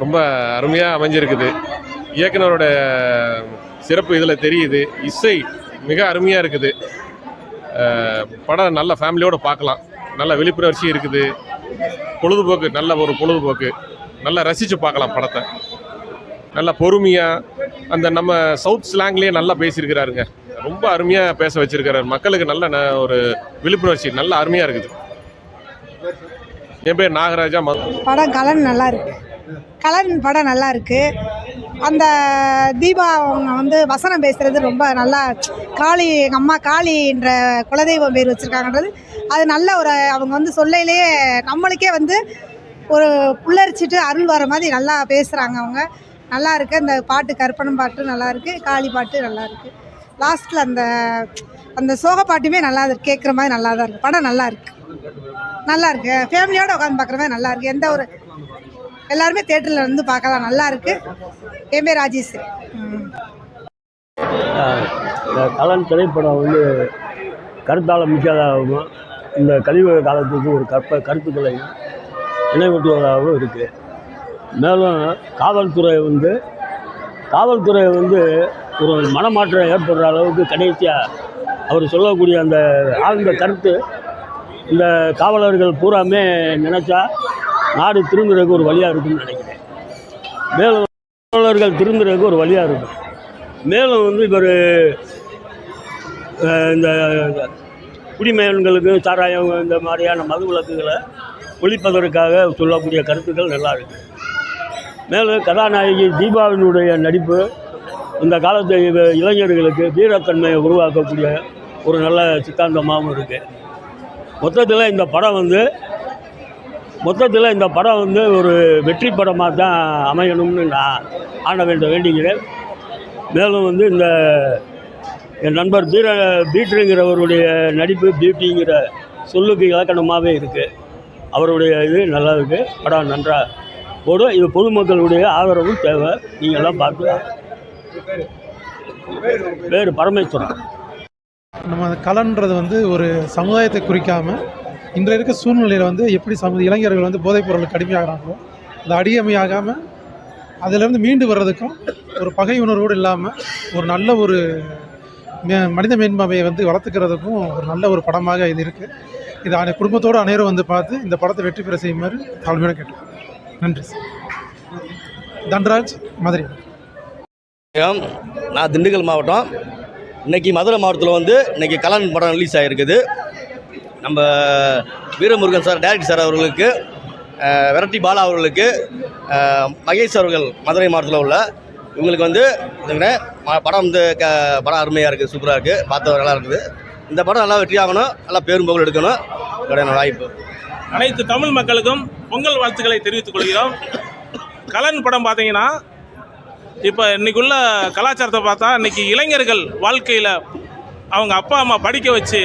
ரொம்ப அருமையாக அமைஞ்சிருக்குது. இயக்குனரோட சிறப்பு இதில் தெரியுது. இசை மிக அருமையாக இருக்குது. படம் நல்ல ஃபேமிலியோடு பார்க்கலாம். நல்ல விழிப்புணர்ச்சி இருக்குது. பொழுதுபோக்கு, நல்ல ஒரு பொழுதுபோக்கு. நல்லா ரசித்து பார்க்கலாம் படத்தை. நல்லா பொறுமையாக அந்த நம்ம சவுத் ஸ்லாங்லேயே நல்லா பேசியிருக்கிறாருங்க. ரொம்ப அருமையாக பேச வச்சிருக்கிறாரு. மக்களுக்கு நல்ல ஒரு விழிப்புணர்ச்சி நல்ல அருமையாக இருக்குது. என் பேர் நாகராஜா. படம் கலன் நல்லா இருக்கு. கலன் படம் நல்லா இருக்கு. அந்த தீபா அவங்க வசனம் பேசுகிறது ரொம்ப நல்லா. காளி, எங்கள் அம்மா காளின்ற குலதெய்வம் பேர் வச்சுருக்காங்கன்றது அது நல்ல ஒரு அவங்க சொல்லையிலேயே நம்மளுக்கே ஒரு புல்லரிச்சிட்டு அருள் வர மாதிரி நல்லா பேசுகிறாங்க. அவங்க நல்லா இருக்குது. அந்த பாட்டு கற்பனம் பாட்டு நல்லா இருக்குது. காளி பாட்டு நல்லா இருக்குது. லாஸ்ட்டில் அந்த சோக பாட்டுமே நல்லா இருக்கு. கேட்குற மாதிரி நல்லா தான் இருக்குது. படம் நல்லா இருக்குது. நல்லா இருக்கு. ஃபேமிலியோடு உட்காந்து பார்க்குற மாதிரி நல்லா இருக்குது. எந்த ஒரு எல்லாருமே தேட்டரில் பார்க்கலாம். நல்லா இருக்குது. என் பேர் ராஜேஸ்வரி. இந்த கலன் திரைப்படம் கருத்தால் மிக்கதாகவும் இந்த கலியுக காலத்துக்கு ஒரு கருத்துக்களை நினைவூட்டுவதாகவும் இருக்குது. மேலும் காவல்துறை ஒரு மனமாற்றம் ஏற்படுற அளவுக்கு கடைசியாக அவர் சொல்லக்கூடிய அந்த ஆழ்ந்த கருத்து இந்த காவலர்கள் பூராமே நினச்சா நாடு திருந்துறதுக்கு ஒரு வழியாக இருக்குன்னு நினைக்கிறேன். மேலும் காவலர்கள் திருந்துறதுக்கு ஒரு வழியாக இருக்கும். மேலும் இவர் இந்த குடிமகன்களுக்கு சாராயம் இந்த மாதிரியான மது விலக்குகளை ஒழிப்பதற்காக சொல்லக்கூடிய கருத்துக்கள் நல்லா இருக்குது. மேலும் கதாநாயகி தீபாவினுடைய நடிப்பு இந்த காலத்து இளைஞர்களுக்கு வீரத்தன்மையை உருவாக்கக்கூடிய ஒரு நல்ல சித்தாந்தமாகவும் இருக்குது. மொத்தத்தில் இந்த படம் ஒரு வெற்றி படமாக தான் அமையணும்னு நான் ஆண்டவன்கிட்ட வேண்டிக்கிறேன். மேலும் இந்த என் நண்பர் பீட்டருங்கிறவருடைய நடிப்பு பியூட்டிங்கிற சொல்லுக்கு இலக்கணமாகவே இருக்குது. அவருடைய இது நல்லா இருக்குது. படம் நன்றாக போடும். இது பொதுமக்களுடைய ஆதரவும் தேவை. நீங்கள்லாம் பார்த்து. வேறு பரமேஸ்வரன். நம்ம கலன்றது ஒரு சமுதாயத்தை குறிக்காமல் இன்றைய இருக்க சூழ்நிலையில் எப்படி இளைஞர்கள் போதைப் பொருளுக்கு அடிமையாகிறாங்களோ அது அடிமையாகாமல் அதிலேருந்து மீண்டு வர்றதுக்கும் ஒரு பகை உணர்வோடு இல்லாமல் ஒரு நல்ல ஒரு மனித மேன்மையை வளர்த்துக்கிறதுக்கும் ஒரு நல்ல ஒரு படமாக இது இருக்குது. இது குடும்பத்தோடு அனைவரும் பார்த்து இந்த படத்தை வெற்றி பெற செய்யுமாறு தாழ்மையான கேட்டுக்கொள்கிறேன். நன்றி சார். தன்ராஜ், மதுரை. நான் திண்டுக்கல் மாவட்டம். இன்றைக்கி மதுரை மாவட்டத்தில் இன்றைக்கி கலன் படம் ரிலீஸ் ஆகிருக்குது. நம்ம வீரமுருகன் சார், டைரக்டர் சார் அவர்களுக்கு, வெரட்டி பாலா அவர்களுக்கு, மகேஷ் அவர்கள் மதுரை மாவட்டத்தில் உள்ள இவங்களுக்கு படம் படம் அருமையாக இருக்குது. சூப்பராக இருக்குது. பார்த்த நல்லா இருக்குது. இந்த படம் நல்லா வெற்றி ஆகணும். நல்லா பேரும் புகழ் எடுக்கணும். என்னோட வாய்ப்பு. அனைத்து தமிழ் மக்களுக்கும் பொங்கல் வாழ்த்துக்களை தெரிவித்துக் கொள்கிறோம். கலன் படம் பார்த்தீங்கன்னா இப்போ இன்றைக்குள்ள கலாச்சாரத்தை பார்த்தா இன்றைக்கி இளைஞர்கள் வாழ்க்கையில் அவங்க அப்பா அம்மா படிக்க வச்சு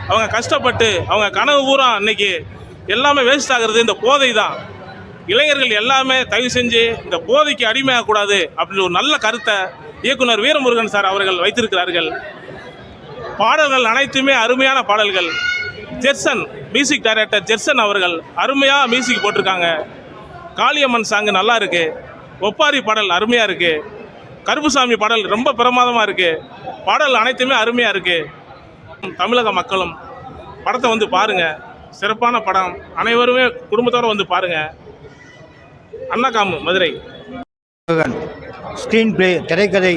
அவங்க கஷ்டப்பட்டு அவங்க கனவு பூரா இன்றைக்கி எல்லாமே வேஸ்ட் ஆகிறது இந்த போதை தான். இளைஞர்கள் எல்லாமே தயவு செஞ்சு இந்த போதைக்கு அடிமையாகக்கூடாது அப்படின்னு ஒரு நல்ல கருத்தை இயக்குனர் வீரமுருகன் சார் அவர்கள் வைத்திருக்கிறார்கள். பாடல்கள் அனைத்துமே அருமையான பாடல்கள். ஜெர்சன் மியூசிக் டைரக்டர் ஜெர்சன் அவர்கள் அருமையாக மியூசிக் போட்டிருக்காங்க. காளியம்மன் சாங்கு நல்லா இருக்குது. ஒப்பாரி பாடல் அருமையாக இருக்குது. கருப்புசாமி பாடல் ரொம்ப பிரமாதமாக இருக்குது. பாடல் அனைத்துமே அருமையாக இருக்குது. தமிழக மக்களும் படத்தை பாருங்கள். சிறப்பான படம். அனைவருமே குடும்பத்தோடு பாருங்கள். அண்ணாகாமு, மதுரை. ஸ்க்ரீன் பிளே, திரைக்கதை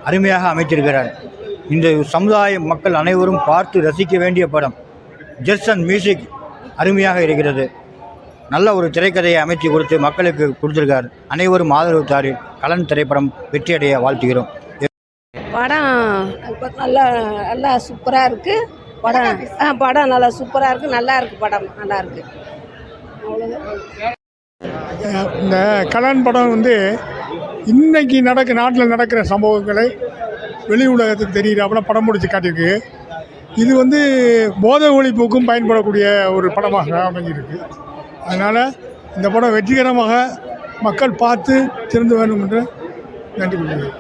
அருமையாக அமைத்திருக்கிறார். இந்த சமுதாய மக்கள் அனைவரும் பார்த்து ரசிக்க வேண்டிய படம். ஜெர்சன் மியூசிக் அருமையாக இருக்கிறது. நல்ல ஒரு திரைக்கதையை அமைத்து கொடுத்து மக்களுக்கு கொடுத்துருக்கார். அனைவரும் ஆதரவு தாரி கலன் திரைப்படம் வெற்றியடைய வாழ்த்துகிறோம். படம் நல்லா சூப்பராக இருக்குது. படம் நல்லா சூப்பராக இருக்குது. நல்லா இருக்குது. படம் நல்லா இருக்குது. இந்த கலன் படம் இன்னைக்கு நாட்டில் நடக்கிற சம்பவங்களை வெளி உலகத்துக்கு தெரிகிறாப்புல படம் முடித்து காட்டியிருக்கு. இது போதை ஒழிப்புக்கும் பயன்படக்கூடிய ஒரு படமாக அமைஞ்சிருக்கு. அதனால் இந்த படம் வெற்றிகரமாக மக்கள் பார்த்து திறந்து வேண்டும் என்று நன்றி கொள்கிறேன்.